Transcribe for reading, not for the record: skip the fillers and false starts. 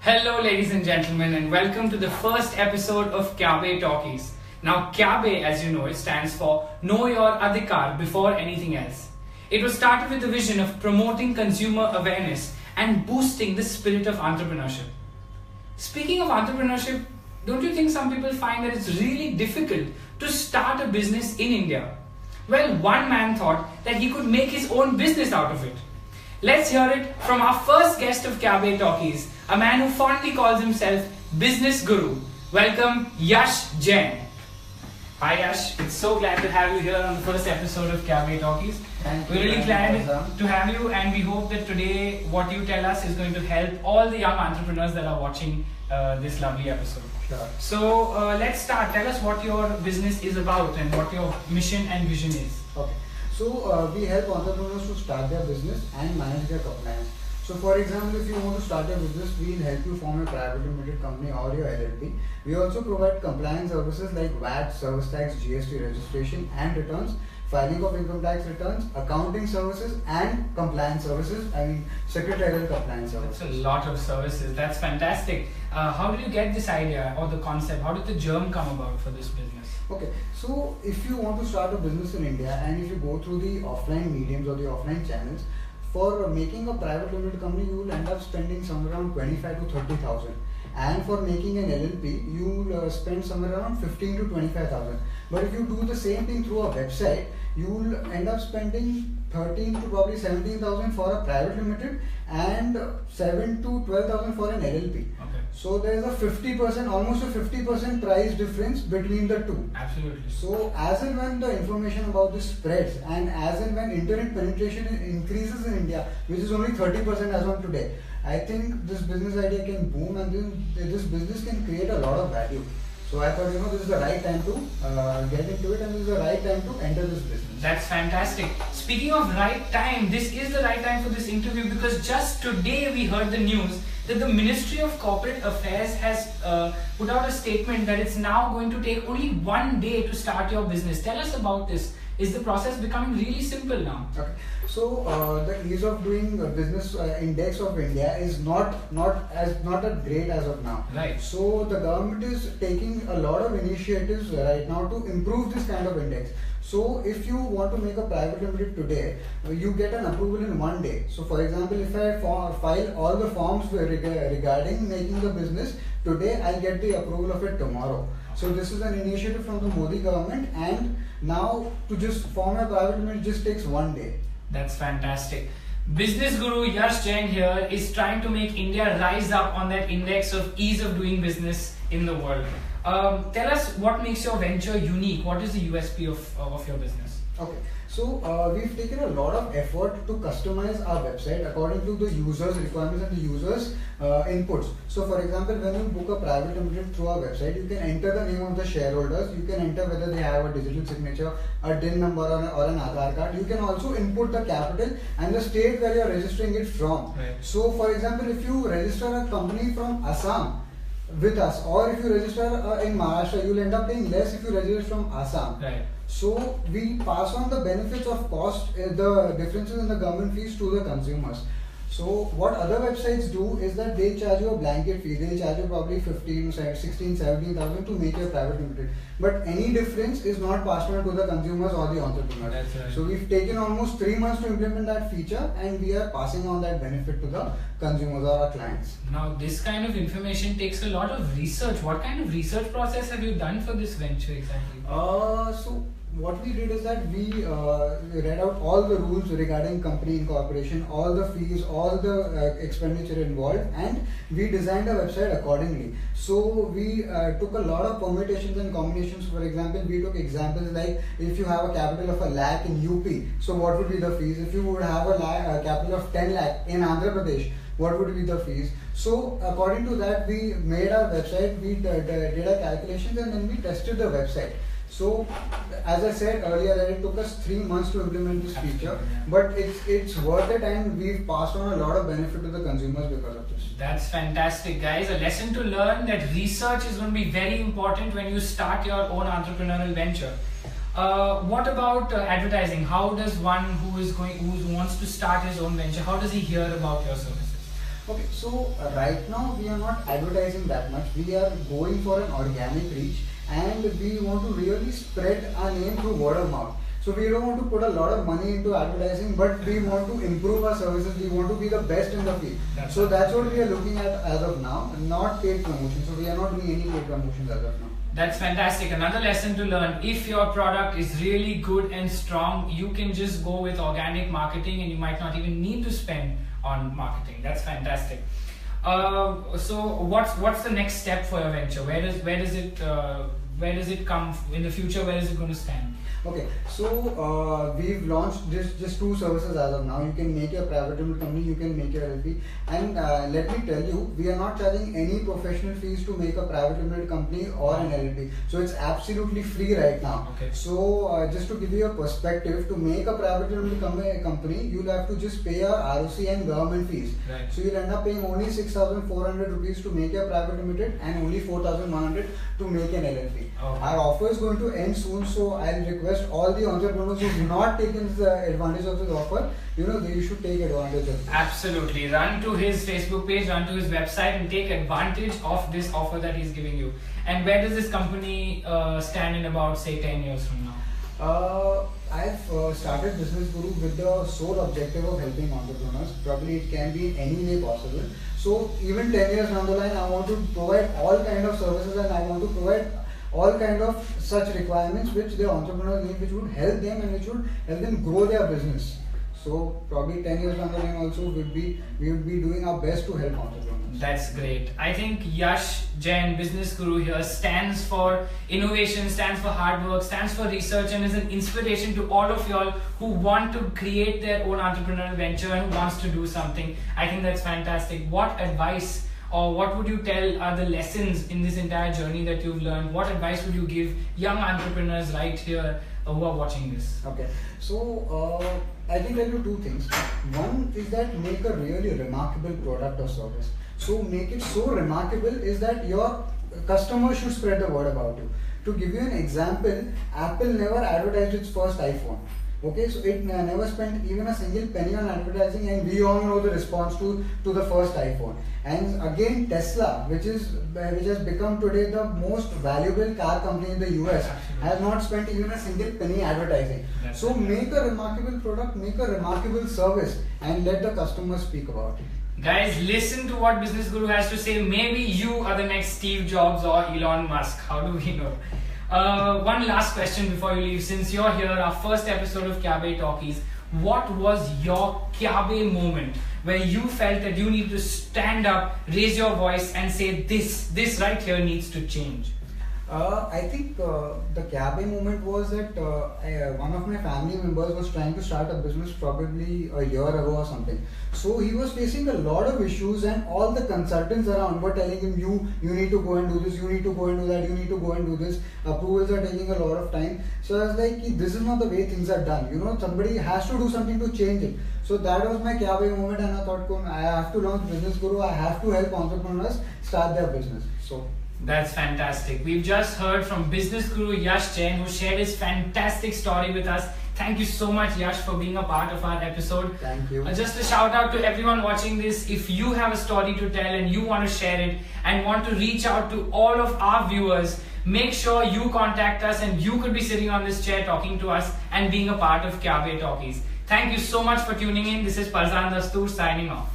Hello ladies and gentlemen, and welcome to the first episode of KYABAE Talkies. Now KYABAE, as you know, it stands for Know Your Adhikar before anything else. It was started with the vision of promoting consumer awareness and boosting the spirit of entrepreneurship. Speaking of entrepreneurship, don't you think some people find that it's really difficult to start a business in India? Well, one man thought that he could make his own business out of it. Let's hear it from our first guest of KYABAE Talkies, a man who fondly calls himself Business Guru. Welcome, Yash Jain. Hi Yash, it's so glad to have you here on the first episode of KYABAE Talkies. We're really glad to have you, and we hope that today what you tell us is going to help all the young entrepreneurs that are watching this lovely episode. Sure. So let's start. Tell us what your business is about and what your mission and vision is. Okay. So we help entrepreneurs to start their business and manage their compliance. So for example, if you want to start a business, we will help you form a private limited company or your LLP. We also provide compliance services like VAT, service tax, GST registration and returns, filing of income tax returns, accounting services and compliance services, secretarial compliance services. That's a lot of services. That's fantastic. How did you get this idea or the concept? How did the germ come about for this business? Okay, so if you want to start a business in India and if you go through the offline mediums or the offline channels, for making a private limited company, you will end up spending somewhere around 25 to 30,000. And for making an LLP, you will spend somewhere around 15 to 25,000. But if you do the same thing through a website, you will end up spending 13 to probably 17,000 for a private limited and 7 to 12,000 for an LLP. Okay. So there is a 50%, almost a 50% price difference between the two. Absolutely. So as and when the information about this spreads and as and when internet penetration increases in India, which is only 30% as of today, I think this business idea can boom and then this business can create a lot of value. So I thought, this is the right time to get into it and this is the right time to enter this business. That's fantastic. Speaking of right time, this is the right time for this interview because just today we heard the news that the Ministry of Corporate Affairs has put out a statement that it's now going to take only 1 day to start your business. Tell us about this. Is the process becoming really simple now? Okay. So the ease of doing business index of India is not as great as of now. Right. So the government is taking a lot of initiatives right now to improve this kind of index. So if you want to make a private limited today, you get an approval in 1 day. So for example, if I file all the forms regarding making the business today, I'll get the approval of it tomorrow. So this is an initiative from the Modi government, and now to just form a private limited just takes 1 day. That's fantastic. Business Guru Yash Jain here is trying to make India rise up on that index of ease of doing business in the world. Tell us what makes your venture unique. What is the USP of your business? Okay, so we've taken a lot of effort to customize our website according to the users' requirements and the users' inputs. So for example, when you book a private limited through our website, you can enter the name of the shareholders, you can enter whether they have a digital signature, a DIN number or an Aadhaar card. You can also input the capital and the state where you are registering it from. Right. So for example, if you register a company from Assam with us, or if you register in Maharashtra, you will end up paying less if you register from Assam. Right. So we pass on the benefits of cost, the differences in the government fees to the consumers. So what other websites do is that they charge you a blanket fee. They charge you probably 15, 16, 17,000 to make your private limited. But any difference is not passed on to the consumers or the entrepreneurs. That's right. So we've taken almost 3 months to implement that feature, and we are passing on that benefit to the consumers or our clients. Now this kind of information takes a lot of research. What kind of research process have you done for this venture exactly? So what we did is that we read out all the rules regarding company incorporation, all the fees, all the expenditure involved, and we designed a website accordingly. So we took a lot of permutations and combinations. For example, we took examples like if you have a capital of 1 lakh in UP, so what would be the fees? If you would have a capital of 10 lakh in Andhra Pradesh, what would be the fees? So according to that, we made our website, we did our calculations, and then we tested the website. So, as I said earlier, that it took us 3 months to implement this feature, but it's worth it, and we've passed on a lot of benefit to the consumers because of this. That's fantastic, guys. A lesson to learn that research is going to be very important when you start your own entrepreneurial venture. What about advertising? How does one who wants to start his own venture, how does he hear about your services? Okay, so right now we are not advertising that much. We are going for an organic reach, and we want to really spread our name through word of mouth. So we don't want to put a lot of money into advertising, but we want to improve our services. We want to be the best in the field. So that's what we are looking at as of now, not paid promotion. So we are not doing any paid promotions as of now. That's fantastic. Another lesson to learn. If your product is really good and strong, you can just go with organic marketing and you might not even need to spend on marketing. That's fantastic. So what's the next step for your venture? Where does it come in the future? Where is it going to stand? Okay, so we've launched just two services as of now. You can make your private limited company, you can make your LLP, and let me tell you, we are not charging any professional fees to make a private limited company or an LLP. So it's absolutely free right now. Okay. So just to give you a perspective, to make a private limited company, you'll have to just pay your ROC and government fees. Right. So you'll end up paying only 6,400 rupees to make your private limited and only 4,100 to make an LLP. Okay. Our offer is going to end soon, so I'll request all the entrepreneurs who've not taken the advantage of this offer, you should take advantage of it. Absolutely. Run to his Facebook page, run to his website and take advantage of this offer that he's giving you. And where does this company stand in about, say, 10 years from now? I've started Business Guru with the sole objective of helping entrepreneurs. Probably it can be in any way possible. So even 10 years down the line, I want to provide all kind of services, and I want to provide all kind of such requirements which the entrepreneurs need, which would help them and which would help them grow their business. So probably 10 years down the line also we would be doing our best to help entrepreneurs. That's great. I think Yash Jain, Business Guru here, stands for innovation, stands for hard work, stands for research, and is an inspiration to all of y'all who want to create their own entrepreneurial venture and who wants to do something. I think that's fantastic. What advice or what would you tell are the lessons in this entire journey that you've learned? What advice would you give young entrepreneurs right here who are watching this? Okay, so I can tell you two things. One is that make a really remarkable product or service. So make it so remarkable is that your customers should spread the word about you. To give you an example, Apple never advertised its first iPhone. Okay, so it never spent even a single penny on advertising, and we all know the response to the first iPhone. And again, Tesla, which has become today the most valuable car company in the US, has not spent even a single penny advertising. So make a remarkable product, make a remarkable service, and let the customers speak about it. Guys, listen to what Business Guru has to say. Maybe you are the next Steve Jobs or Elon Musk. How do we know? One last question before you leave. Since you're here, our first episode of KYABAE Talkies, what was your KYABAE moment where you felt that you need to stand up, raise your voice and say this right here needs to change? I think the KYABAE moment was that one of my family members was trying to start a business probably a year ago or something. So he was facing a lot of issues, and all the consultants around were telling him, you need to go and do this, you need to go and do that, you need to go and do this. Approvals are taking a lot of time. So I was like, this is not the way things are done. Somebody has to do something to change it. So that was my KYABAE moment, and I thought, I have to launch Business Guru. I have to help entrepreneurs start their business. So that's fantastic. We've just heard from Business Guru Yash Jain, who shared his fantastic story with us. Thank you so much, Yash, for being a part of our episode. Thank you. Just a shout out to everyone watching this. If you have a story to tell and you want to share it and want to reach out to all of our viewers, make sure you contact us, and you could be sitting on this chair talking to us and being a part of KYABAE Talkies. Thank you so much for tuning in. This is Parzaan Dastur signing off.